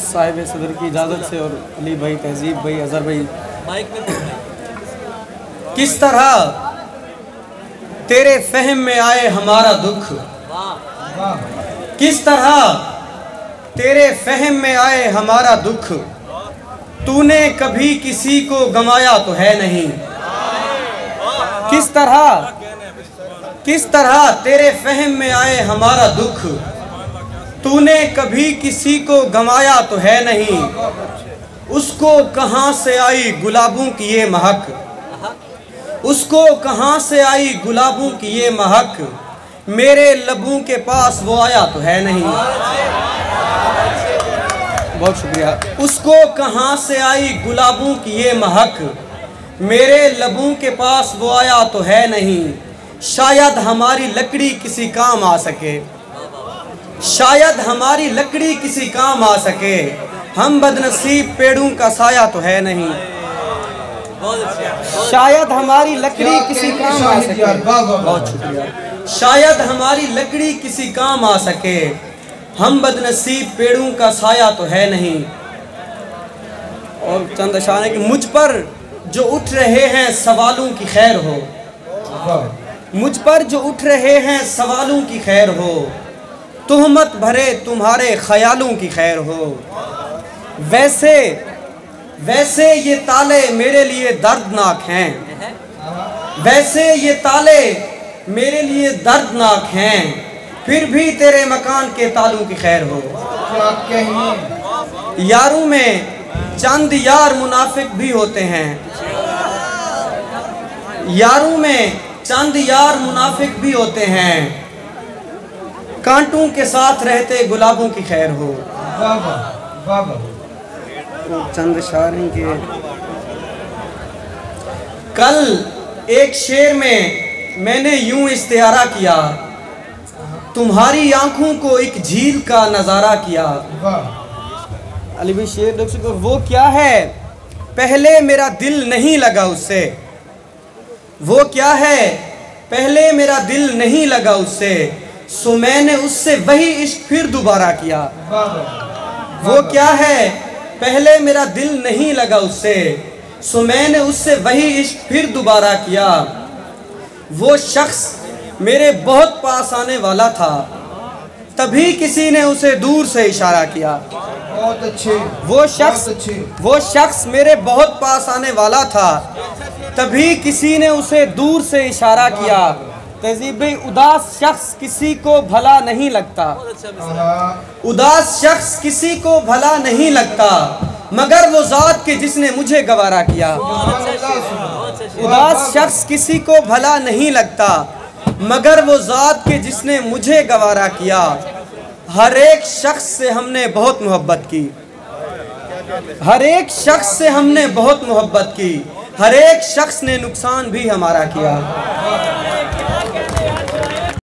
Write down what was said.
साहिब सदर की इजाज़त से और अली भाई, तहजीब भाई, अज़हर भाई, किस तरह तेरे फहम में आए हमारा दुख, किस तरह तेरे फहम में आए हमारा दुख, तूने कभी किसी को गंवाया तो है नहीं। किस तरह तेरे फहम में आए हमारा दुख, तूने कभी किसी को गंवाया तो है नहीं। उसको कहाँ से आई गुलाबों की ये महक, उसको कहाँ से आई गुलाबों की ये महक, मेरे लबों के पास वो आया तो है नहीं। बहुत शुक्रिया। उसको कहाँ से आई गुलाबों की ये महक, मेरे लबों के पास वो आया तो है नहीं। शायद हमारी लकड़ी किसी काम आ सके, शायद हमारी लकड़ी किसी काम आ सके, हम बदनसीब पेड़ों का साया तो है नहीं। शायद हमारी लकड़ी किसी काम आ सके, बहुत शुक्रिया। शायद हमारी लकड़ी किसी काम आ सके, हम बदनसीब पेड़ों का साया तो है नहीं। और चंद अशार है कि मुझ पर जो उठ रहे हैं सवालों की खैर हो, मुझ पर जो उठ रहे हैं सवालों की खैर हो, तुहमत भरे तुम्हारे ख्यालों की खैर हो। वैसे वैसे ये ताले मेरे लिए दर्दनाक हैं, वैसे ये ताले मेरे लिए दर्दनाक हैं, फिर भी तेरे मकान के तालों की खैर हो। यारों में चंद यार मुनाफिक भी होते हैं, यारों में चंद यार मुनाफिक भी होते हैं, कांटों के साथ रहते गुलाबों की खैर हो। चंद शायरी के कल एक शेर में मैंने यूं इस्तिहारा किया, तुम्हारी आंखों को एक झील का नजारा किया। अली भाई शेर देख सकते, वो क्या है पहले मेरा दिल नहीं लगा उससे, वो क्या है पहले मेरा दिल नहीं लगा उससे, सो मैंने उससे वही इश्क फिर दोबारा किया। वो क्या है पहले मेरा दिल नहीं लगा उससे, सो मैंने उससे वही इश्क फिर दोबारा किया। वो शख्स मेरे बहुत पास आने वाला था, तभी किसी ने उसे दूर से इशारा किया। बहुत अच्छे। वो शख्स मेरे बहुत पास आने वाला था, तभी किसी ने उसे दूर से इशारा किया। तहजीब भाई, उदास शख्स किसी को भला नहीं लगता, उदास शख्स किसी को भला नहीं लगता, मगर वो ज़ात के जिसने मुझे गवारा किया। उदास शख्स किसी को भला नहीं लगता, मगर वो ज़ात के जिसने मुझे गवारा किया। हर एक शख्स से हमने बहुत मोहब्बत की, हर एक शख्स से हमने बहुत मोहब्बत की, हर एक शख्स ने नुकसान भी हमारा किया।